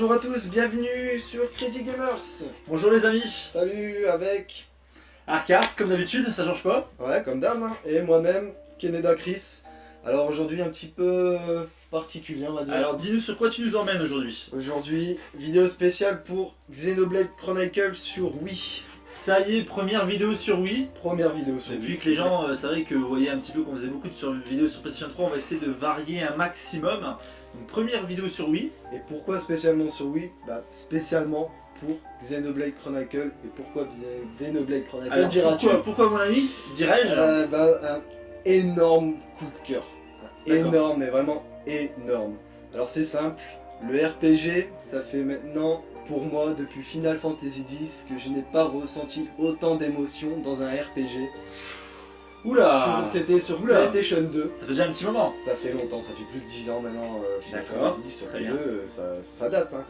Bonjour à tous, bienvenue sur Crazy Gamers. Bonjour les amis. Salut avec... Arcast, comme d'habitude, ça change pas. Ouais, comme d'hab, hein. Et moi-même, Keneda Chris. Alors aujourd'hui un petit peu particulier, on va dire. Alors dis-nous sur quoi tu nous emmènes aujourd'hui. Aujourd'hui, vidéo spéciale pour Xenoblade Chronicles sur Wii. Ça y est, première vidéo sur Wii. Première vidéo sur Wii. Depuis que les gens savaient que vous voyez un petit peu qu'on faisait beaucoup de vidéos sur PlayStation 3, on va essayer de varier un maximum. Donc première vidéo sur Wii. Et pourquoi spécialement sur Wii? Bah spécialement pour Xenoblade Chronicles. Et pourquoi Xenoblade Chronicles? Alors pourquoi mon ami, dirais-je un énorme coup de cœur. Énorme, mais vraiment énorme. Alors c'est simple, le RPG, ça fait maintenant pour moi depuis Final Fantasy X que je n'ai pas ressenti autant d'émotions dans un RPG. Oula. C'était sur PlayStation 2. Ça fait déjà un petit moment. Ça fait longtemps, ça fait plus de 10 ans maintenant. Final D'accord. Fantasy X sur P2, ça date. Hein.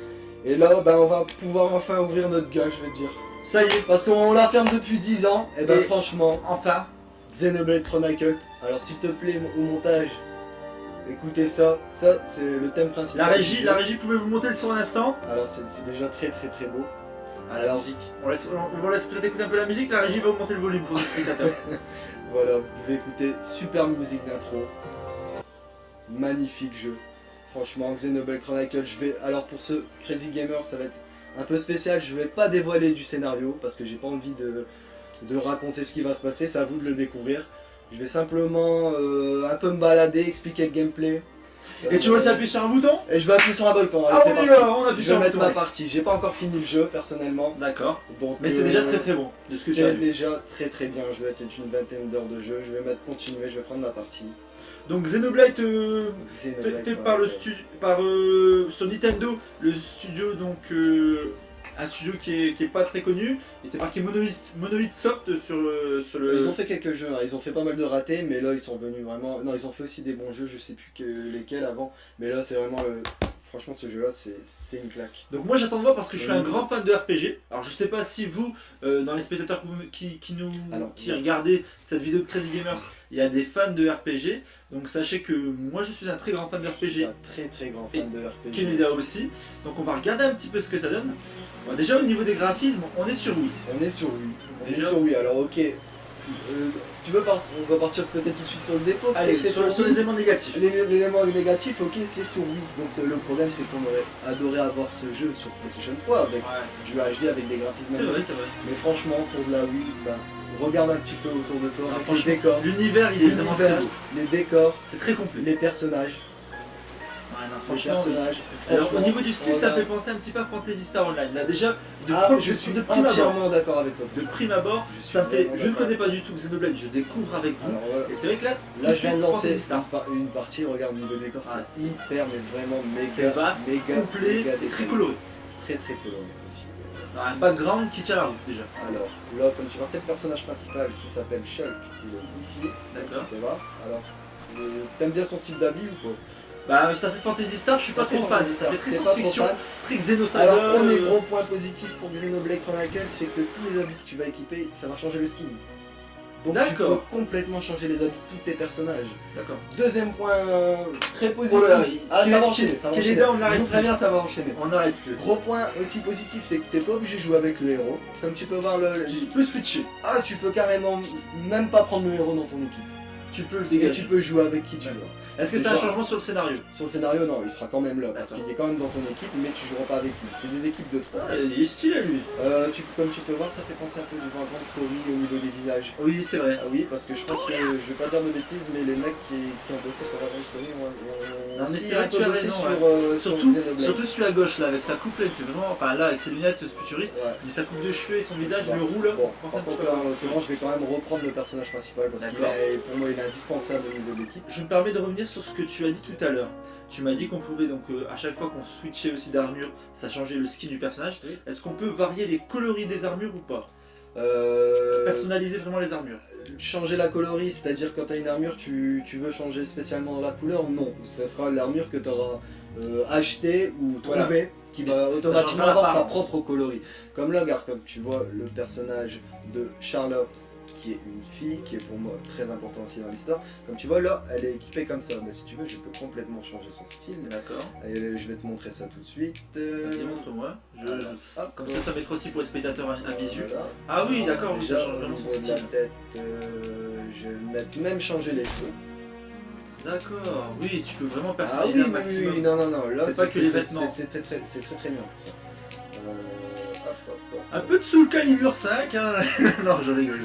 Et là, bah, on va pouvoir enfin ouvrir notre gueule, je vais te dire. Ça y est. Parce qu'on la ferme depuis 10 ans, et bah franchement, enfin, Xenoblade Chronicles. Alors s'il te plaît, au montage, écoutez ça, c'est le thème principal. la régie, pouvez-vous monter le son un instant? Alors c'est déjà très beau. Ah, la musique. On va laisser peut-être écouter un peu la musique, la régie va augmenter le volume pour les spectateurs. Voilà, vous pouvez écouter superbe musique d'intro. Magnifique jeu. Franchement, Xenoblade Chronicles, alors pour ce Crazy Gamer, ça va être un peu spécial, je vais pas dévoiler du scénario parce que j'ai pas envie de raconter ce qui va se passer, c'est à vous de le découvrir. Je vais simplement un peu me balader, expliquer le gameplay. Et tu vas s'appuyer sur un bouton? Et je vais appuyer sur un bouton, allez, Ah c'est on y parti. va, on appuie Je sur vais un mettre bouton. ma partie, j'ai pas encore fini le jeu personnellement. D'accord. Donc, mais c'est déjà très bon. De ce que tu as c'est vu. déjà très bien, je vais être une vingtaine d'heures de jeu, je vais mettre continuer, je vais prendre ma partie. Donc Xenoblade Xenoblade fait par le Chronicles. studio, sur Nintendo, le studio donc un studio qui est pas très connu. Il était marqué Monolith Soft sur le. Ils ont fait quelques jeux, hein. Ils ont fait pas mal de ratés, mais là ils sont venus vraiment... Non, ils ont fait aussi des bons jeux, je sais plus lesquels avant, mais là c'est vraiment le... Franchement ce jeu là c'est une claque. Donc moi j'attends de voir parce que je suis un Oui. grand fan de RPG. Alors je sais pas si vous, dans les spectateurs qui regardez cette vidéo de Crazy Gamers, il y a des fans de RPG. Donc sachez que moi je suis un très grand fan de Je suis RPG. un très grand fan de RPG. Keneda aussi. Donc on va regarder un petit peu ce que ça donne. Bon, déjà au niveau des graphismes, on est sur Wii. On est sur Wii. Déjà. Alors ok. Si tu veux, on va partir peut-être tout de suite sur le défaut. Allez, c'est sur Wii. les éléments négatifs. L'élément négatif, ok, c'est sur Wii. Donc le problème, c'est qu'on aurait adoré avoir ce jeu sur PlayStation 3 avec du HD, avec des graphismes C'est vrai, magnifiques. c'est vrai. Mais franchement, pour de la Wii, bah, regarde un petit peu autour de toi, Ah, avec les franchement, décors, l'univers il est vraiment très beau. les décors, C'est très complet. les personnages, Ouais, non, les franchement, personnages. oui. Alors au Franchement, niveau du style, on ça a- fait penser un petit peu à Fantasy Star Online. Là déjà, je suis de prime abord, entièrement d'accord avec toi. de prime abord, Je suis ça fait. vraiment Je ne d'accord. connais pas du tout Xenoblade, je découvre avec vous. Alors voilà. Et c'est vrai que là, Là, tout je viens de suite, lancer Fantasy Star. une partie, regarde, niveau décor, Ah, c'est hyper, mais vraiment méga. C'est vaste, méga, complet méga et très détaillé. coloré. Très coloré aussi. Alors, un background qui tient la route déjà. Alors, là, comme tu vois, c'est le personnage principal qui s'appelle Shulk, il est ici, comme D'accord. tu peux voir. Alors, t'aimes bien son style d'habit ou pas? Bah ça fait Fantasy Star, je suis pas Ça fait trop fan. Fantasy Ça Star. fait très T'es pas science-fiction, trop fan. très Xenosaga. Alors, premier gros point positif pour Xenoblade Chronicles, c'est que tous les habits que tu vas équiper, ça va changer le skin. Donc tu peux D'accord. complètement changer les habits de tous tes personnages. D'accord. Deuxième point très positif. Oh là là, Ah, ça va Keneda, enchaîner, ça va enchaîner. Keneda, on Je arrête vous préviens, ça va enchaîner. On n'arrête plus. Gros point aussi positif, c'est que t'es pas obligé de jouer avec le héros. Comme tu peux voir Tu peux switcher. Ah, tu peux carrément même pas prendre le héros dans ton équipe. Tu peux le Et dégager. tu peux jouer avec qui tu veux. Est-ce que c'est un changement sur le scénario? Sur le scénario, non, il sera quand même là, parce D'accord. qu'il est quand même dans ton équipe, mais tu joueras pas avec lui. C'est des équipes de 3. Ah, il est stylé lui. Comme tu peux voir, ça fait penser un peu du Vagrant Story au niveau des visages. Oui, c'est vrai. Ah oui, parce que je pense que, je vais pas dire de bêtises, mais les mecs qui ont bossé sur Vagrant Story ont Non, mais aussi c'est vrai, un peu tu as bossé raison, sur Surtout Xenoblade. celui à gauche là, avec sa coupe là, il fait vraiment. Enfin là, avec ses lunettes futuristes, Ouais. mais sa coupe de cheveux et son visage, Bon. le roule. Bon, Je pense un par petit contre, peu là, à- en l'occurrence, je vais quand même reprendre le personnage principal, parce qu'il D'accord. est, pour moi, il est indispensable au niveau de l'équipe. Je me permets de revenir sur ce que tu as dit tout à l'heure. Tu m'as dit qu'on pouvait donc à chaque fois qu'on switchait aussi d'armure, ça changeait le skin du personnage. Oui. Est-ce qu'on peut varier les coloris des armures ou pas? Personnaliser vraiment les armures. Changer la coloris, c'est-à-dire quand tu as une armure, tu veux changer spécialement la couleur? Non, ce sera l'armure que tu auras achetée ou Voilà. trouvée qui Mais va ça automatiquement changera avoir sa l'apparence. propre coloris. Comme là, regarde, comme tu vois le personnage de Charlotte qui est une fille, qui est pour moi très important aussi dans l'histoire. Comme tu vois là, elle est équipée comme ça, mais si tu veux je peux complètement changer son style. D'accord. Je vais te montrer ça tout de suite. Vas-y, montre-moi. Hop, Comme ça mettra aussi pour les spectateurs un visu. voilà. Ah oui, d'accord, oui, Déjà, ça change au vraiment son niveau de la style. tête, je vais mettre même changer les cheveux. D'accord, oui, tu peux vraiment Ah personnaliser oui, un maximum. oui, non, là C'est pas que les vêtements. c'est très bien pour ça. Hop. Un peu de sous le calibre 5, hein. Non, je rigole.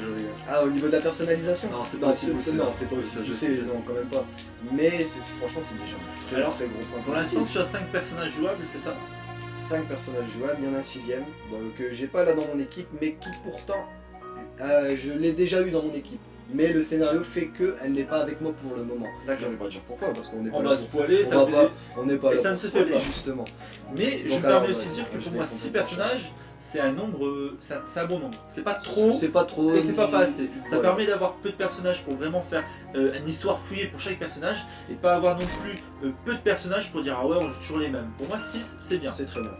Ah, au niveau de la personnalisation? Non, c'est pas aussi poussé. Non, c'est pas aussi Ça, je poussé, sais. non, quand même pas. Mais franchement, c'est déjà un Alors, très gros point. Pour l'instant, tu as 5 personnages jouables, c'est ça? 5 personnages jouables, il y en a un sixième, que j'ai pas là dans mon équipe, mais qui pourtant, je l'ai déjà eu dans mon équipe. Mais le scénario fait qu'elle n'est pas avec moi pour le moment. D'accord. Je vais pas dire pourquoi, parce qu'on n'est pas On là va pour- spoiler, on ça va me pas- on n'est pas Et là ça pour ne se fait spoiler, pas. justement. Mais je Donc me permets alors, aussi de dire que je pour vais moi 6 complètement personnages, c'est un nombre, c'est un bon nombre. C'est pas trop C'est pas trop. et c'est pas assez. Ça Voilà. permet d'avoir peu de personnages pour vraiment faire une histoire fouillée pour chaque personnage et pas avoir non plus peu de personnages pour dire ah ouais on joue toujours les mêmes. Pour moi 6 c'est bien. C'est très bien.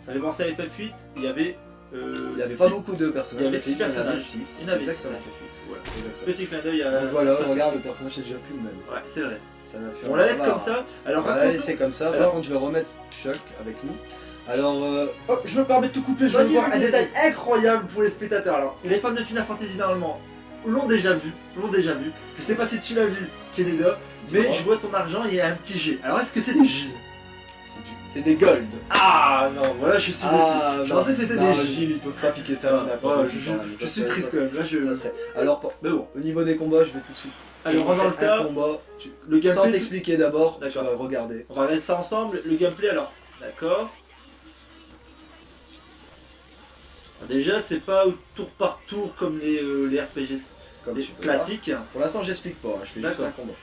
Ça fait penser à FF8, il y avait Il y avait six- pas beaucoup de personnages. il y avait 6 Il y en avait personnages. six. Il y en avait 6 à Exactement. FF8. Voilà. Exactement. Petit clin d'œil à Donc voilà, Smash. regarde, le personnage c'est déjà plus le même. Ouais, c'est vrai. Ça n'a plus On rien la à laisse voir. comme ça. Alors On va la raconte. laisser comme ça. Alors- Par contre, je vais remettre Choc avec nous. Alors, Oh, je me permets de te couper, je veux Vas-y, voir un vas-y, détail incroyable pour les spectateurs. Alors, les fans de Final Fantasy normalement l'ont déjà vu. Je sais pas si tu l'as vu, Keneda, mais Dis-moi. je vois ton argent, il y a un petit G. Alors, est-ce que c'est des G? c'est des gold. Ah non, voilà, je suis déçu. Je pensais que c'était des G. Gilles, ils peuvent pas piquer ça. Ah, Final ouais, Fantasy, quand même. je Ça suis serait- triste ça quand même. Là, je. serait- ça serait- Alors, Mais bon, au niveau des combats, je vais tout de suite. allez, on rentre dans le faire un tas. combat. Le Sans gameplay. t'expliquer d'abord, tu D'accord. vas regarder. On va regarder ça ensemble. Le gameplay alors. D'accord. Alors, déjà, c'est pas au tour par tour comme les RPG Comme les tu peux voir. classiques. Pour l'instant, j'explique pas. Je fais juste D'accord. un combat.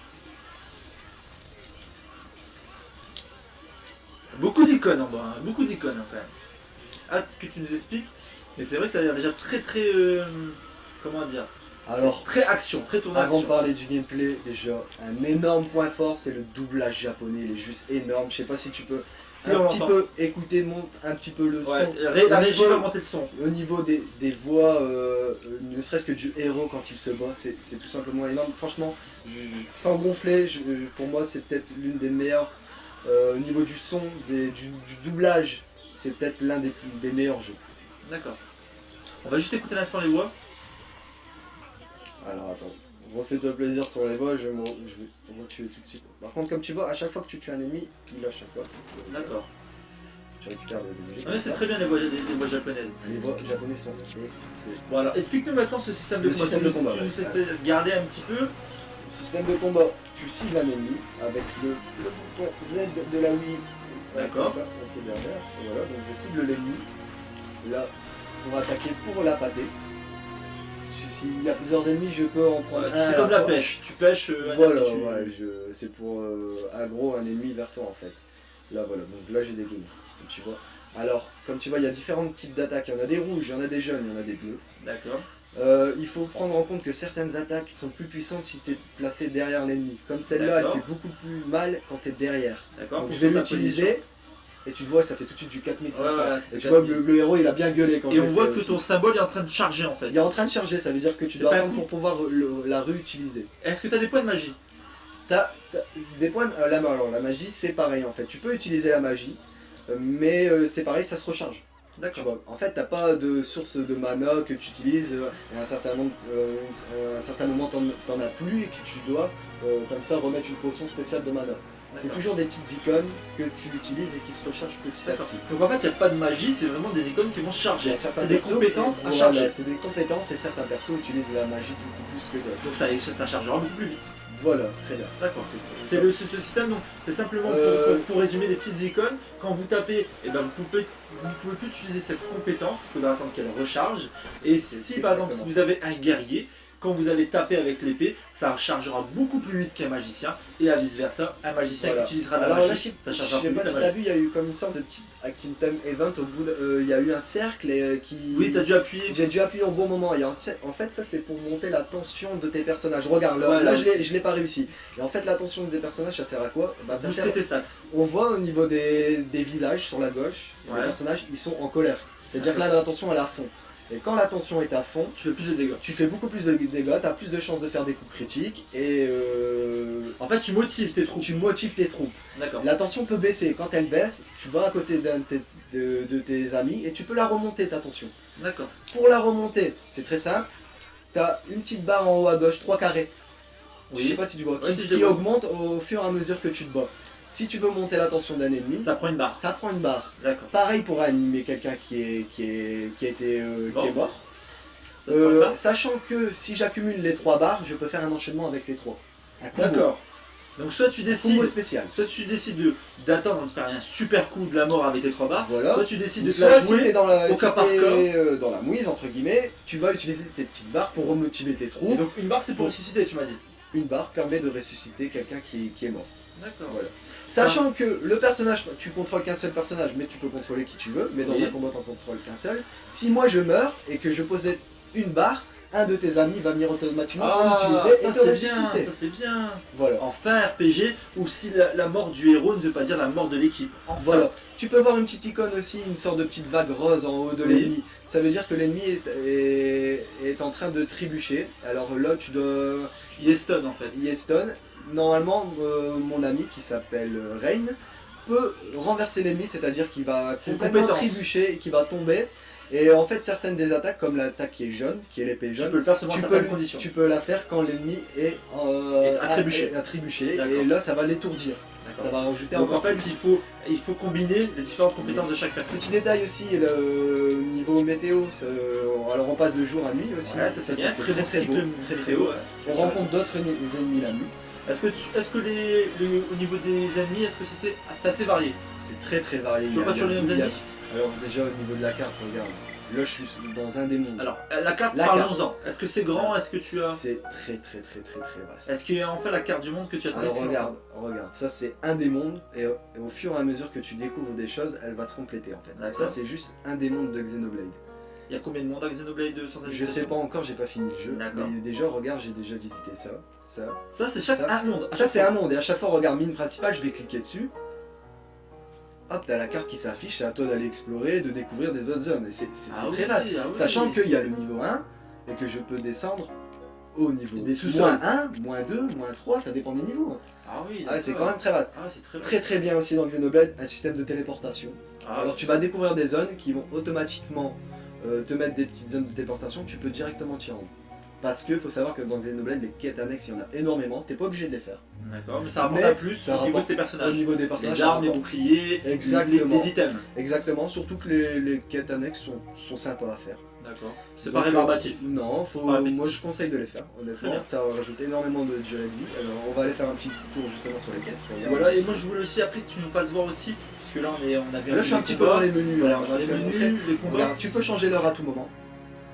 Beaucoup d'icônes en bas, hein, beaucoup d'icônes hein, quand même. Hâte que tu nous expliques. Mais c'est vrai que ça a l'air déjà très comment dire, Alors, très action, très tourné avant de action. parler du gameplay, déjà, un énorme point fort, c'est le doublage japonais. Il est juste énorme. Je sais pas si tu peux Si, un on petit l'entend. peu écouter, monte un petit peu le Ouais, son. la Au régie niveau- va monter le son. Au niveau des voix, ne serait-ce que du héros quand il se bat, c'est tout simplement énorme. Franchement, sans gonfler, pour moi c'est peut-être l'une des meilleures. Au niveau du son, du doublage, c'est peut-être l'un des meilleurs jeux. D'accord. On va juste écouter l'instant les voix. Alors attends, refais-toi plaisir sur les voix, je vais me tuer tout de suite. Par contre, comme tu vois, à chaque fois que tu tues un ennemi, il lâche chaque fois. D'accord. Tu récupères des ennemis. Ouais, c'est très bien les voix japonaises. Les voix japonaises sont excellentes. Bon alors, explique-nous maintenant ce système de Le combat. système de combat, Tu ouais. nous essaies de garder un petit peu. Système de combat, tu cibles un ennemi avec le bouton Z de la Wii. D'accord. Comme ça, ok, derrière. Et voilà, donc je cible l'ennemi. Là, pour attaquer, pour la pâter. S'il y a plusieurs ennemis, je peux en prendre un. C'est à comme la fois. pêche. Tu pêches un Voilà, ennemi, tu- ouais, c'est pour aggro un ennemi vers toi en fait. Là, voilà, donc là j'ai dégainé. Donc, tu vois. Alors, comme tu vois, il y a différents types d'attaques. Il y en a des rouges, il y en a des jaunes, il y en a des bleus. D'accord. Il faut prendre en compte que certaines attaques sont plus puissantes si tu es placé derrière l'ennemi. Comme celle-là, elle D'accord. fait beaucoup plus mal quand tu es derrière. D'accord. Donc faut je vais faire ta l'utiliser et tu vois, ça fait tout de suite du 4500. Ouais, voilà, ça fait et tu vois, 4000. le héros il a bien gueulé quand Et je on l'ai voit fait que aussi. ton symbole est en train de charger en fait. Il est en train de charger, ça veut dire que tu C'est dois pas attendre un coup. pour pouvoir la réutiliser. Est-ce que tu as des points de magie? T'as des points de, alors, la magie c'est pareil en fait. Tu peux utiliser la magie, mais c'est pareil, ça se recharge. Tu D'accord. vois, en fait, t'as pas de source de mana que tu utilises, et à un certain moment t'en as plus et que tu dois comme ça remettre une potion spéciale de mana. C'est D'accord. toujours des petites icônes que tu utilises et qui se rechargent petit à D'accord. petit. Donc en fait, il n'y a pas de magie, c'est vraiment des icônes qui vont se Il y charger. a certains C'est des persos compétences qui- à voilà, charger. c'est des compétences et certains persos utilisent la magie beaucoup plus que d'autres. Donc ça chargera beaucoup plus vite. Voilà, très bien. D'accord. C'est C'est ce système, donc c'est simplement pour résumer des petites icônes. Quand vous tapez, eh ben, vous pouvez plus utiliser cette compétence, il faudra attendre qu'elle recharge. Et si par exemple si vous avez un guerrier, quand vous allez taper avec l'épée, ça chargera beaucoup plus vite qu'un magicien. Et à vice versa, un magicien Voilà. qui utilisera la Alors là, magie, ça chargera je sais plus pas vite si la t'as magie. vu, il y a eu comme une sorte de petit Acting Time Event au bout il y a eu un cercle qui... Oui, t'as dû appuyer. J'ai dû appuyer au bon moment. En fait, ça c'est pour monter la tension de tes personnages. Regarde, là, Voilà. là, je l'ai pas réussi. Et en fait, la tension des personnages, ça sert à quoi? Bah, ça Booster sert... tes stats. On voit au niveau des visages sur la gauche, Ouais. les personnages, ils sont en colère. C'est-à-dire que là, la tension, elle est à fond. Et quand la tension est à fond, Tu fais plus de dégâts. tu fais beaucoup plus de dégâts, tu as plus de chances de faire des coups critiques et En fait, tu motives tes troupes. tu motives tes troupes. D'accord. La tension peut baisser. Quand elle baisse, tu vas à côté de tes amis et tu peux la remonter ta tension. D'accord. Pour la remonter, c'est très simple. Tu as une petite barre en haut à gauche, 3 carrés. Je sais pas si tu vois, Ouais, si je les qui vois. augmente au fur et à mesure que tu te bats. Si tu veux monter la tension d'un ennemi, Ça prend une barre. ça prend une barre. D'accord. Pareil pour animer quelqu'un qui est mort. Ça prend une barre. Sachant que si j'accumule les 3 barres, je peux faire un enchaînement avec les 3. Un combo. D'accord. Donc soit tu Un décides, combo spécial. d'attendre de faire un super coup de la mort avec tes 3 barres, Voilà. soit tu décides de te Soit la si jouer. t'es dans la, au si cas par t'es, cas. dans la mouise entre guillemets, tu vas utiliser tes petites barres pour remotiver tes Et troupes. donc une barre c'est pour ressusciter, tu m'as dit. Une barre permet de ressusciter quelqu'un qui est mort. D'accord. Voilà. Sachant que le personnage, tu contrôles qu'un seul personnage, mais tu peux contrôler qui tu veux, mais dans Oui. un combat t'en contrôles qu'un seul. Si moi je meurs et que je possède une barre, un de tes amis va venir automatiquement l'utiliser ça et te c'est ressusciter. bien, ça c'est bien. Voilà. Enfin RPG où si la mort du héros ne veut pas dire la mort de l'équipe. Enfin. Voilà. Tu peux voir une petite icône aussi, une sorte de petite vague rose en haut de Oui. l'ennemi. Ça veut dire que l'ennemi est en train de trébucher. Alors là, tu dois Il est stun en fait. y est stun. Normalement, mon ami qui s'appelle Rain peut renverser l'ennemi, c'est-à-dire qu'il va C'est une complètement compétence. trébucher et qu'il va tomber. Et en fait, certaines des attaques, comme l'attaque qui est jaune, qui est l'épée Tu jaune, peux le faire seulement à certaines conditions. tu peux la faire quand l'ennemi est à trébucher. à trébucher. D'accord. Et là, ça va l'étourdir. Ça D'accord. va rajouter Donc encore en fait plus. il faut combiner les différentes compétences de chaque personne. Petit détail aussi, le niveau météo, alors on passe de jour à nuit aussi. Ouais, ça c'est bien, c'est très bon cycle beau, très météo, beau. ouais. On rencontre d'autres ennemis la nuit. Est-ce que au niveau des ennemis, est-ce que c'est assez varié? C'est très varié. Tu peux pas tuer les mêmes il y a- ennemis? Alors déjà au niveau de la carte, regarde. Là je suis dans un des mondes. Alors, la carte, La parlons-en. Est-ce que c'est grand? Est-ce que tu as... C'est très vaste. Est-ce qu'il y a en fait la carte du monde que tu attendais Alors depuis regarde, ça c'est un des mondes et au fur et à mesure que tu découvres des choses, elle va se compléter en fait. D'accord. Ça c'est juste un des mondes de Xenoblade. Il y a combien de mondes à Xenoblade sans Je indiscrétion? sais pas encore, j'ai pas fini le jeu. D'accord. Mais déjà regarde, j'ai déjà visité ça. Ça c'est chaque Ça. un monde. Ça c'est un monde et à chaque fois regarde mine principale, je vais cliquer dessus. Hop, t'as la carte qui s'affiche, c'est à toi d'aller explorer, de découvrir des autres zones. Et c'est Ah très oui, vaste. ah oui. Sachant qu'il y a le niveau 1 et que je peux descendre au niveau Des sous-sols. moins 1, moins 2, moins 3, ça dépend des niveaux. Ah oui, Ah, c'est d'accord. quand même très vaste. Ah, c'est très Très bien aussi dans Xenoblade, un système de téléportation. Ah, Alors tu vas découvrir des zones qui vont automatiquement te mettre des petites zones de téléportation que tu peux directement t'y rendre. Parce que faut savoir que dans Xenoblade, les quêtes annexes, il y en a énormément, t'es pas obligé de les faire. D'accord, mais ça rapporte Mais à plus ça au niveau de rapporte tes Au personnages. niveau des personnages, Les ça armes, les rapporte. boucliers, Exactement. les items. Exactement, surtout que les quêtes annexes sont sympas à faire. D'accord. C'est Donc, pas rébarbatif. Non, pas répétitif. moi je conseille de les faire, Très honnêtement. bien. Ça va rajouter énormément de durée de vie. Alors on va aller faire un petit tour justement sur les quêtes. Regarde. Voilà, et moi je voulais aussi après que tu nous fasses voir aussi, parce que là on avait Là je suis un petit peu combats. dans les menus. Voilà, alors, je dans te les fais menus, montrer. les combats. Regarde, tu peux changer l'heure à tout moment.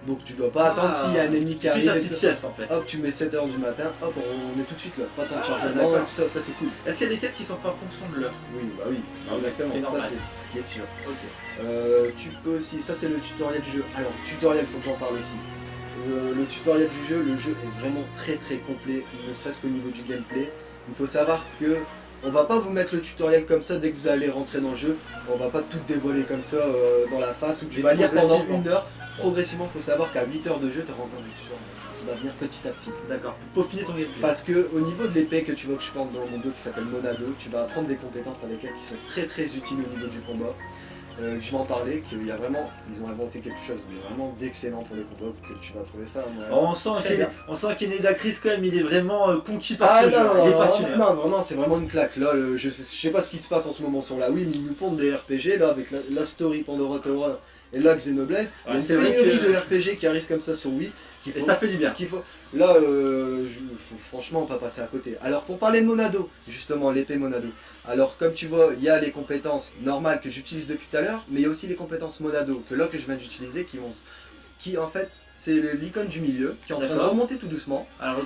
Donc tu dois pas attendre s'il y a un ennemi qui Tu fais arrive. sa et petite que- sieste en fait. Hop, tu mets 7h du matin, hop, on est tout de suite là. Pas tant de Ah, chargement, d'accord. et tout ça, ça c'est cool. Est-ce qu'il y a des quêtes qui sont faites en fonction de l'heure? Oui, bah oui, Ah oui, exactement. c'est Ça normal. c'est ce qui est sûr. Ok. Tu peux aussi, ça c'est le tutoriel du jeu. Alors, tutoriel, faut que j'en parle aussi. Le tutoriel du jeu, le jeu est vraiment très complet, ne serait-ce qu'au niveau du gameplay. Il faut savoir que on va pas vous mettre le tutoriel comme ça dès que vous allez rentrer dans le jeu. On va pas tout dévoiler comme ça dans la face où tu Mais vas lire pendant progressivement. 1 heure. Progressivement, il faut savoir qu'à 8 heures de jeu, tu rends compte du tutoriel qui va venir petit à petit. D'accord, pour peaufiner ton gameplay. Parce que au niveau de l'épée que tu vois que je porte dans mon dos qui s'appelle Monado, tu vas apprendre des compétences avec elle qui sont très utiles au niveau du combat. Je vais en parler, qu'il y a vraiment, ils ont inventé quelque chose de vraiment d'excellent pour les combats, que tu vas trouver ça. Moi, On sent très bien. qu'Enedacris quand même, il est vraiment conquis par Ah ce jeu. Il est non, passionné. non, vraiment, c'est vraiment une claque. Là, je sais pas ce qui se passe en ce moment sur la Wii, mais ils nous pondent des RPG là avec la story Pandora Tower et là Xenoblade. Il y a c'est une vrai pénurie que- de RPG qui arrive comme ça sur Wii. Et ça fait du bien. Là, faut franchement pas passer à côté. Alors pour parler de Monado, justement l'épée Monado. Alors comme tu vois, il y a les compétences normales que j'utilise depuis tout à l'heure, mais il y a aussi les compétences Monado que là que je viens d'utiliser qui en fait c'est l'icône du milieu qui est en train de D'accord. remonter tout doucement. Alors,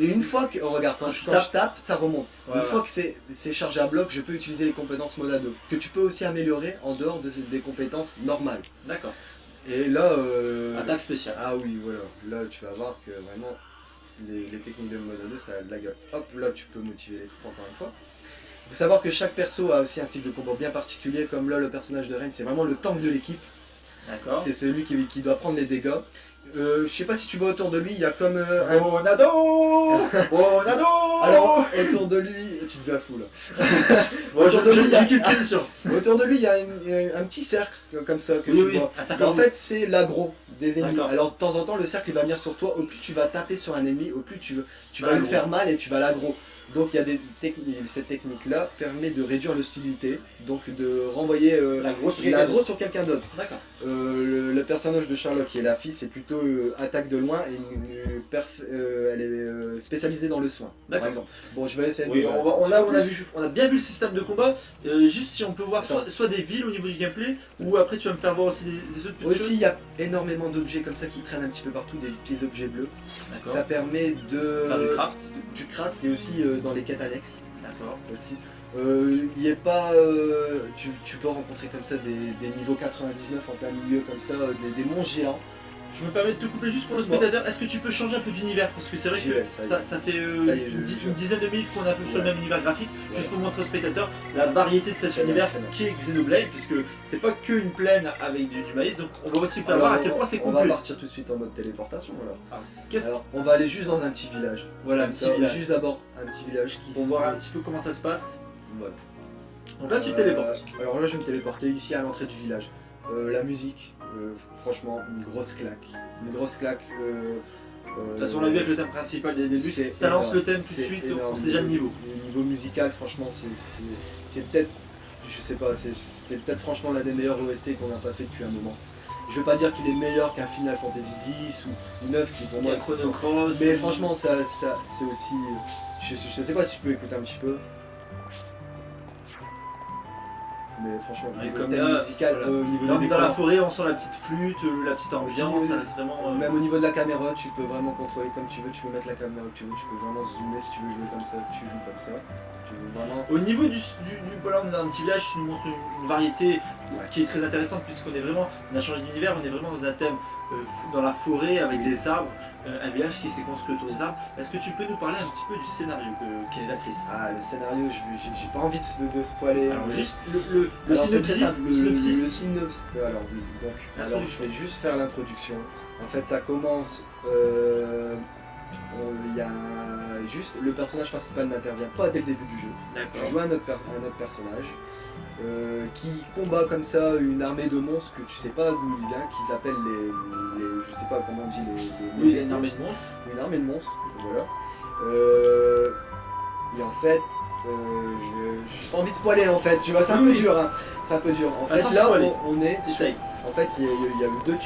Et une fois que, regarde, quand je tape, ça remonte. Ouais, Une ouais. fois que c'est chargé à bloc, je peux utiliser les compétences Monado que tu peux aussi améliorer en dehors des compétences normales. D'accord. Et là, Attaque spéciale. ah oui, voilà. Là, tu vas voir que vraiment, les techniques de Monado, ça a de la gueule. Hop, là, tu peux motiver les troupes encore une fois. Il faut savoir que chaque perso a aussi un style de combat bien particulier, comme là, le personnage de Rain, c'est vraiment le tank de l'équipe. D'accord. C'est celui qui doit prendre les dégâts. Je sais pas si tu vois autour de lui, il y a comme un... Monado Monado Alors, autour de lui, tu te vas fou là. Bon, autour de lui, il y a- j'ai quelques questions. Autour de lui, il y a un petit cercle comme ça que Oui, tu oui, vois. un cercle En bleu. fait, c'est l'aggro des ennemis. D'accord. Alors, de temps en temps, le cercle il va venir sur toi. Au plus tu vas taper sur un ennemi, au plus tu vas lui L'aggro. faire mal et tu vas l'aggro. Donc, il y a des techniques. Cette technique-là permet de réduire l'hostilité, donc de renvoyer l'aggro sur quelqu'un d'autre. D'accord. Le personnage de Sherlock, qui est la fille, c'est plutôt attaque de loin et elle est spécialisée dans le soin, par D'accord. exemple. Bon, je vais essayer Oui, de... on a bien vu le système de combat. Juste si on peut voir soit des villes au niveau du gameplay, ou après tu vas me faire voir aussi des autres petites Aussi, choses. il y a énormément d'objets comme ça qui traînent un petit peu partout, des petits objets bleus. Ça D'accord. permet de... Faire du craft. du craft et aussi dans les quêtes annexes. D'accord. Aussi. Il y est pas... tu peux rencontrer comme ça des niveaux 99 en plein milieu, comme ça, des monstres géants. Je me permets de te couper juste pour le spectateur. Est-ce que tu peux changer un peu d'univers? Parce que c'est vrai J'y que vais, ça y est. ça fait Ça y est, une dizaine de minutes qu'on est un peu sur le Ouais. même univers graphique, Ouais. juste pour montrer au spectateur la variété de cet Très bien, univers très bien. qui est Xenoblade, puisque c'est pas que une plaine avec du maïs, donc on va aussi vous faire Alors, voir à quel point c'est on va complet. partir tout de suite en mode téléportation alors. Qu'est-ce Alors, on va aller juste dans un petit village. Voilà, un Comme petit ça, village. Juste d'abord un petit village qui Pour voir un petit peu comment ça se passe. Voilà. Donc là tu te téléportes. Alors là je vais me téléporter ici à l'entrée du village. La musique, franchement une grosse claque. Une grosse claque. De toute façon on l'a vu avec le thème principal des débuts, c'est ça lance énorme. le thème tout de C'est suite, énorme. on sait déjà le niveau. Le niveau musical franchement c'est peut-être, je sais pas, c'est peut-être franchement l'un des meilleurs OST qu'on n'a pas fait depuis un moment. Je veux pas dire qu'il est meilleur qu'un Final Fantasy X ou 9 qui pour Il y moi a Chrono Cross. mais franchement ça c'est aussi, je sais pas si tu peux écouter un petit peu. Mais franchement, Ouais, niveau comme thème là, musical, voilà. au niveau Là, on des est dans la décors, forêt, on sent la petite flûte, la petite ambiance, Aussi, ça reste vraiment. même au niveau de la caméra, tu peux vraiment contrôler comme tu veux, tu peux mettre la caméra que tu veux, tu peux vraiment zoomer si tu veux jouer comme ça, tu joues comme ça. Tu veux vraiment... Au niveau voilà, on est dans un petit village, tu nous montres une variété qui est très intéressante puisqu'on est vraiment, on a changé d'univers, on est vraiment dans un thème dans la forêt avec des arbres, un village qui s'est construit autour des arbres. Est-ce que tu peux nous parler un petit peu du scénario qu'est l'actrice? Ah, le scénario, j'ai pas envie de spoiler. Alors juste le Alors, c'est très synopsis. simple, le synopsis. synopsis. Alors oui, donc, alors je L'introduction. vais juste faire l'introduction. En fait, ça commence. Il y a juste le personnage principal n'intervient pas dès le début du jeu. Tu D'accord. joues un autre personnage qui combat comme ça une armée de monstres que tu sais pas d'où il vient, qu'ils appellent je sais pas comment on dit Oui, il y a une armée de monstres. une armée de monstres, voilà. Et en fait, j'ai pas envie de spoiler en fait, tu vois, c'est un peu dur, hein. C'est un peu dur. En Ah, fait, sans là, spoiler. on est sur... Essaye. En fait, il y a eu deux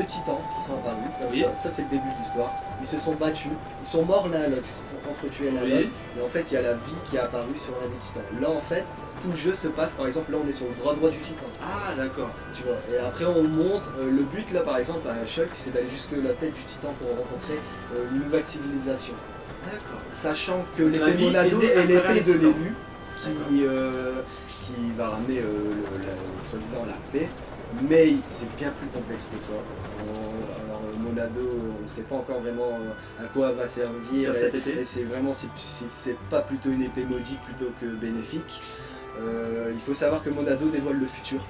titans qui sont apparus, comme Oui. ça c'est le début de l'histoire. Ils se sont battus, ils sont morts l'un à l'autre, ils se sont entretués l'un à Oui. l'autre. Et en fait, il y a la vie qui est apparue sur l'un des titans. Là, en fait, tout le jeu se passe, par exemple, là on est sur le bras droit du titan. Ah d'accord. Tu vois, et après on monte, le but là par exemple à Shulk c'est d'aller jusque la tête du titan pour rencontrer une nouvelle civilisation. D'accord. Sachant que Donc, la l'épée vie Monado est née à est travers l'épée les de titans. l'élu qui va ramener soi-disant la paix, mais c'est bien plus complexe que ça. Alors Monado, on ne sait pas encore vraiment à quoi va servir, Sur cette épée. et c'est vraiment c'est pas plutôt une épée maudite plutôt que bénéfique. Il faut savoir que Monado dévoile le futur.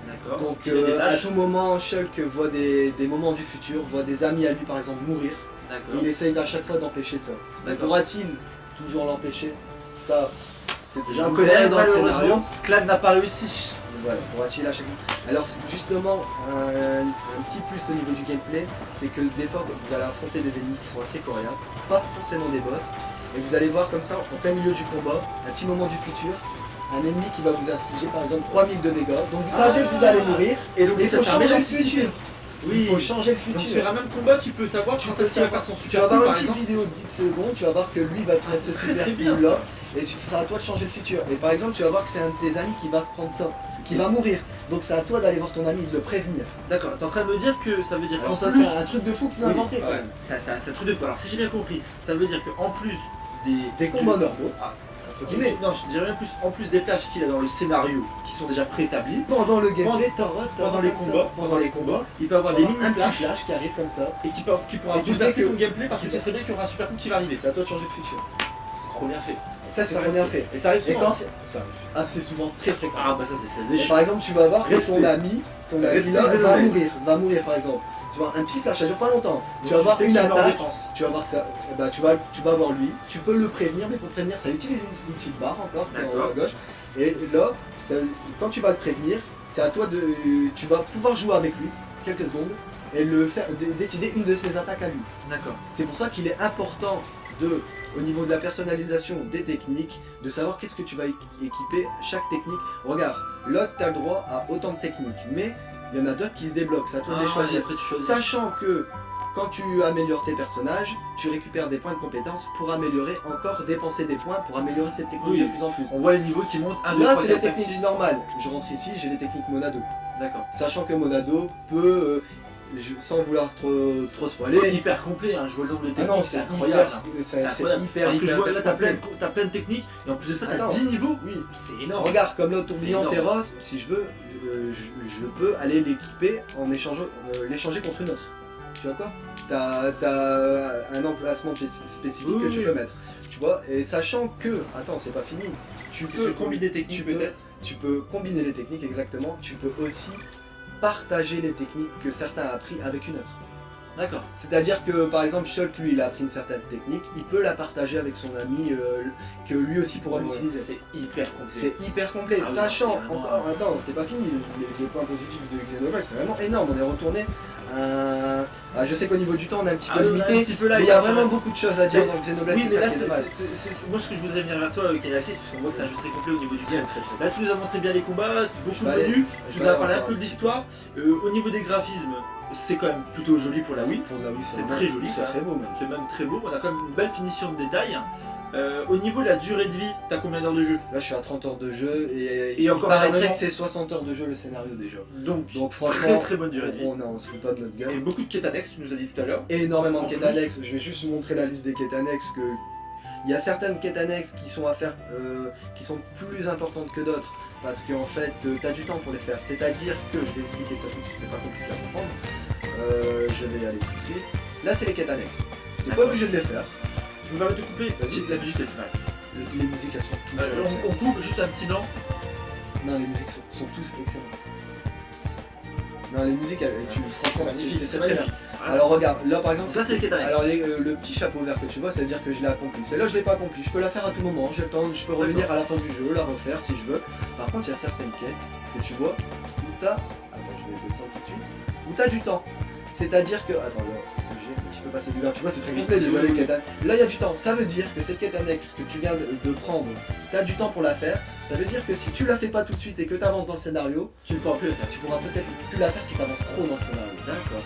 D'accord. Donc Il y a des à flashs. tout moment, Shulk voit des moments du futur, voit des amis à lui par exemple mourir. D'accord. Il essaye à chaque fois d'empêcher ça. Mais D'accord. pourra-t-il toujours l'empêcher? Ça, c'est déjà un On peu connaît dans le scénario. malheureusement, Clad n'a pas réussi. Voilà, pourra-t-il à chaque fois. Alors justement, un petit plus au niveau du gameplay, c'est que des fois vous allez affronter des ennemis qui sont assez coriaces, pas forcément des boss, et vous allez voir comme ça, en plein milieu du combat, un petit moment du futur, un ennemi qui va vous infliger par exemple 3000 de dégâts, donc vous savez que vous allez mourir, Et donc mais il ça faut permet changer le d'anticiper. futur. Oui. Il faut changer le Donc futur. sur un même combat, tu peux savoir quand peux est-ce qu'il va savoir- faire son Tu super vas coup avoir par une petite exemple. vidéo de 10 secondes, tu vas voir que lui va te faire ce c'est super très bien, coup ça. là, et ce sera à toi de changer le futur. Et par exemple, tu vas voir que c'est un de tes amis qui va se prendre ça, qui va mourir. Donc c'est à toi d'aller voir ton ami et de le prévenir. D'accord, t'es en train de me dire que ça veut dire Alors qu'en ça plus... c'est un truc de fou qu'ils ont Oui, inventé quand ouais. même. C'est un truc de fou. Alors si j'ai bien compris, ça veut dire qu'en plus Des combats normaux, Ah, entre guillemets. non, je dirais même plus, en plus des flashs qu'il a dans le scénario, qui sont déjà préétablis, Pendant le gameplay, pendant les combats, il peut avoir des mini un petit flashs flash qui arrive comme ça. et qui pourra Et tu sais bouleverser que- ton gameplay parce que tu sais très bien qu'il y aura un super coup qui va arriver. C'est à toi de changer le futur. trop bien fait. Ça, c'est trop bien fait. Et ça arrive Et souvent. quand ça arrive assez souvent, très fréquent. Ah bah ça c'est Et déchirant. par exemple, tu vas voir que Respect. ton ami Respect là, Xenoblade. va mourir par exemple. Tu vois, un petit flash, ça dure pas longtemps. Tu Donc, vas voir sais que une tu mets en attaque, défense. tu vas voir que ça. Bah, tu vas voir lui, tu peux le prévenir, mais pour prévenir, ça utilise une petite barre encore en haut à gauche. Et là, quand tu vas le prévenir, c'est à toi de. Tu vas pouvoir jouer avec lui quelques secondes et le faire décider une de ses attaques à lui. D'accord. C'est pour ça qu'il est important au niveau de la personnalisation des techniques, de savoir qu'est-ce que tu vas équiper chaque technique. Regarde, là tu as le droit à autant de techniques, mais il y en a d'autres qui se débloquent, c'est à toi de les choisir. Après, tu choisis. Sachant que quand tu améliores tes personnages, tu récupères des points de compétences pour améliorer encore, dépenser des points pour améliorer cette technique Oui. de plus en plus. On voit les niveaux qui montent. 1, 2, Là 3, c'est les 4, 5, techniques 6. normales. Je rentre ici, j'ai les techniques Monado. D'accord. Sachant que Monado peut, sans vouloir trop C'est spoiler, hyper complet, hein. Je vois le nombre de ah techniques, non, c'est incroyable. hein. c'est incroyable. hyper, Parce que je hyper, vois là, hyper complet. t'as plein de techniques, et en plus de ça, t'as Attends. 10 niveaux. Oui, C'est énorme. regarde, comme là au tourbillon énorme. féroce, si je veux, je peux aller l'équiper en échangeant, l'échanger contre une autre. Tu vois quoi? T'as un emplacement spécifique Oui, que tu oui. peux mettre. Tu vois, et sachant que, attends, c'est pas fini. Tu Si peux tu combines des techniques tu peux- peut-être. Tu peux combiner les techniques exactement. Tu peux aussi partager les techniques que certains ont appris avec une autre. D'accord. C'est-à-dire que par exemple Shulk lui il a appris une certaine technique, il peut la partager avec son ami que lui aussi pourra l'utiliser. C'est hyper complet. C'est hyper complet, Ah oui, sachant c'est vraiment- encore, attends, c'est pas fini, les points positifs de Xenoblade c'est vraiment énorme, on est retourné à... je sais qu'au niveau du temps on est un petit peu limité, un petit peu là, mais il y a c'est vraiment vrai. beaucoup de choses à dire Mais dans Xenoblade, Oui, c'est mais ça là, qui est dommage. moi ce que je voudrais venir vers toi, Kenakis, parce qu'on voit que c'est un jeu très complet au niveau du Très, game. très, très. Là, tu nous as montré bien les combats, beaucoup Je de vais aller- menus, je tu vais nous as aller parlé un encore peu de l'histoire. Au niveau des graphismes, c'est quand même plutôt joli pour la Wii. Pour la Wii, C'est vraiment- très joli, c'est ça. très beau même. C'est même très beau, on a quand même une belle finition de détails. Au niveau de la durée de vie, t'as combien d'heures de jeu? Là je suis à 30 heures de jeu et, Et encore il paraîtrait énormément. que c'est 60 heures de jeu le scénario déjà. Donc, Donc très franchement, très bonne durée de vie. on se fout pas de notre gueule. Et beaucoup de quêtes annexes, tu nous as dit tout à l'heure. Énormément En de quêtes plus. annexes. Je vais juste vous montrer la liste des quêtes annexes. Il y a certaines quêtes annexes qui sont à faire, qui sont plus importantes que d'autres. Parce qu'en fait, tu as du temps pour les faire. C'est-à-dire que, je vais expliquer ça tout de suite, c'est pas compliqué à comprendre. Je vais y aller tout de suite. Là, c'est les quêtes annexes. Tu n'es pas D'accord. obligé de les faire. Je me permets de te couper, Vas-y. la musique elle fait mal. Les musiques, elles sont toutes excellentes. On coupe juste un petit blanc. Non, les musiques sont tous excellentes. Non, les musiques, C'est magnifique, c'est c'est très bien. magnifique. Voilà. Alors regarde, là par exemple, Donc là, c'est les quêtes annexes. alors le petit chapeau vert que tu vois, ça veut dire que je l'ai accompli. Celle-là, je l'ai pas accompli. Je peux la faire à tout moment. J'ai le temps, je peux revenir à la fin du jeu, la refaire si je veux. Par contre, il y a certaines quêtes que tu vois où t'as. Attends, je vais descendre tout de suite. Où t'as du temps. C'est-à-dire que. Attends, là, je peux passer du vert. Tu vois, c'est très complet déjà les quêtes annexes. Là, il y a du temps. Ça veut dire que cette quête annexe que tu viens de prendre, t'as du temps pour la faire. Ça veut dire que si tu la fais pas tout de suite et que tu avances dans le scénario, Tu ne pourras plus le faire. tu pourras peut-être plus la faire si tu avances trop dans le scénario. D'accord.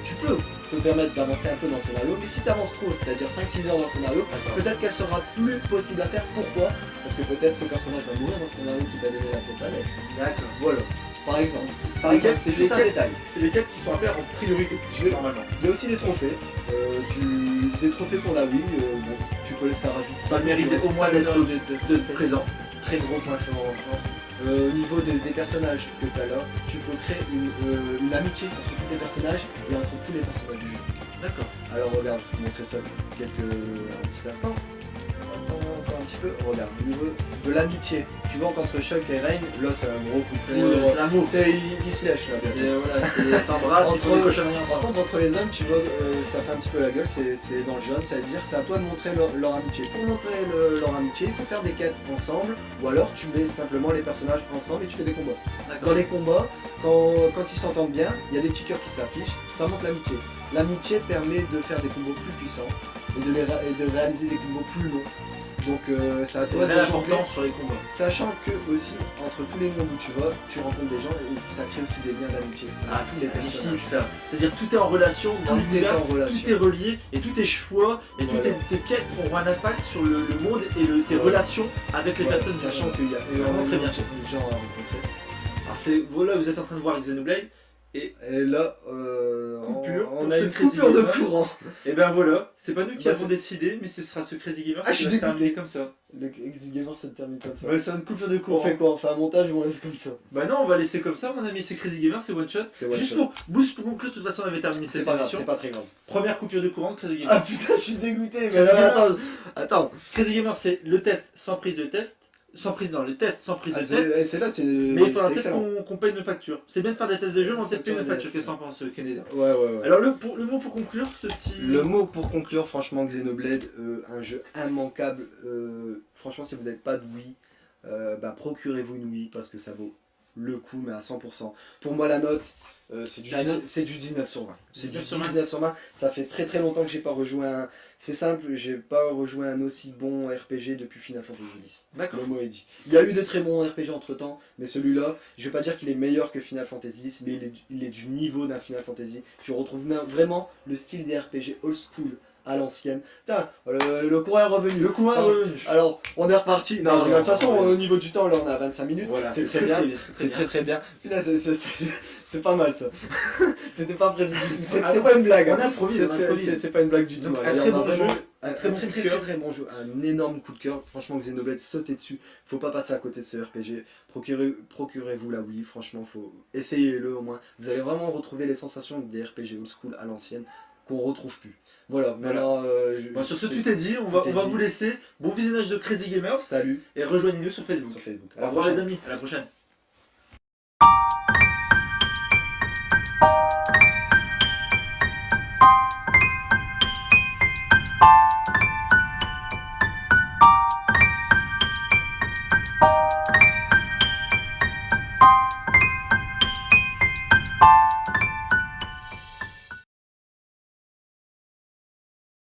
Tu peux te permettre d'avancer un peu dans le scénario, mais si tu avances trop, c'est-à-dire 5-6 heures dans le scénario, peut-être qu'elle sera plus possible à faire. Pourquoi? Parce que peut-être ce personnage va mourir dans le scénario qui t'a donné la quête annexe. D'accord. Voilà, par exemple. C'est Par des exemple, quêtes- c'est c'est juste des un détail. C'est les quêtes qui sont à faire en priorité. Je vais- Normalement. Il y a aussi des trophées. Des trophées pour la Wii, bon, tu peux ça rajoute. Ça mérite au moins d'être présent. Très gros point fort encore. Au niveau des personnages que tu as là, tu peux créer une amitié entre tous les personnages et entre tous les personnages du jeu. D'accord. Alors regarde, je vais te montrer ça un petit instant. Encore un petit peu. Regarde, au niveau de l'amitié, tu vois qu'entre Shulk et Rain, là c'est un gros coup de foudre. C'est l'amour. Ils se lèchent là. bientôt. C'est s'embrasse, ils font des cochonneries Par ensemble. contre, entre les hommes, tu vois, ça fait un petit peu la gueule, c'est dans le jaune, ça veut dire c'est à toi de montrer leur amitié. Pour montrer leur amitié, il faut faire des quêtes ensemble, ou alors tu mets simplement les personnages ensemble et tu fais des combats. Dans D'accord. les combats, quand ils s'entendent bien, il y a des petits cœurs qui s'affichent, ça montre l'amitié. L'amitié permet de faire des combos plus puissants et de réaliser des combos plus longs. Donc ça C'est doit une être vraie jongler. importance sur les combats. Sachant que aussi, entre tous les mondes où tu vas, tu rencontres des gens et ça crée aussi des liens d'amitié. Ah, Tous c'est les personnages. magnifique ça. C'est-à-dire tout est en relation dans Tout est l'univers, en relation. tout est relié et tout est choix et Voilà. tes quêtes auront un impact sur le monde et tes Voilà. relations avec les Voilà, personnes. sachant qu'il y a C'est vraiment énormément très bien de gens à rencontrer. Alors voilà, vous êtes en train de voir Xenoblade. Et là, Coupure on pour a ce une Crazy coupure de Gamer. courant. Et ben voilà, c'est pas nous qui Bah, avons c'est- décidé, mais ce sera ce Crazy Gamer Ah, je qui suis va se dégoûté. terminer comme ça. Le Crazy Gamer se termine comme ça. Ouais, c'est une coupure de On courant. fait quoi? On fait un montage ou on laisse comme ça? Bah non, on va laisser comme ça, mon ami, c'est Crazy Gamer, c'est one shot. C'est one Juste shot. pour boost pour conclure, de toute façon, on avait terminé C'est cette pas grave, émission. c'est pas très grave. Première coupure de courant, Crazy Gamer. Ah putain, je suis dégoûté. Mais Crazy non, Gamer, attends. Crazy Gamer, c'est le test sans prise de test. Sans prise, non, le test sans prise Ah, de test. c'est là, c'est. Mais il faudra c'est peut-être excellent. qu'on paye nos factures. C'est bien de faire des tests de jeu, mais on va peut-être payer nos Facture, factures. Qu'est-ce que t'en penses, Kennedy? Ouais. Alors, le mot pour conclure, ce petit. Le mot pour conclure, franchement, Xenoblade, un jeu immanquable. Franchement, si vous n'avez pas de Wii, bah, procurez-vous une Wii parce que ça vaut le coup, mais à 100%. Pour moi, la note, c'est du, La note c'est du 19 sur 20. C'est du 19 sur 20. 19 sur 20. Ça fait très très longtemps que j'ai pas rejoué un. C'est simple, j'ai pas rejoué un aussi bon RPG depuis Final Fantasy X. D'accord. Le mot est dit. Il y a eu de très bons RPG entre temps, mais celui-là, je vais pas dire qu'il est meilleur que Final Fantasy X, mais il est du niveau d'un Final Fantasy. Je retrouve vraiment le style des RPG old school à l'ancienne. Tiens, le courant est revenu. Le courant est revenu. Alors, on est reparti. Non, de toute façon, au niveau du temps, là, on est à 25 minutes. Voilà, c'est très bien. C'est très bien. Putain, c'est pas mal ça. C'était pas prévu du tout. C'est pas une blague. On improvise, on improvise. C'est pas une blague du tout. Donc, Allez, un très on a bon vraiment- jeu, un très bon très coup de très cœur. très très bon jeu. Un énorme coup de cœur. Franchement, Xenoblade, sautez dessus. Faut pas passer à côté de ce RPG. Procurez-vous la Wii. Franchement, faut essayez-le au moins. Vous allez vraiment retrouver les sensations des RPG old school à l'ancienne qu'on retrouve plus. Voilà. Maintenant, Bon, sur ce, c'est- tout est dit. On va tout est dit. vous laisser. Bon visionnage de Crazy Gamers Salut et rejoignez-nous sur Facebook. sur Facebook. Au revoir, les amis. À la prochaine.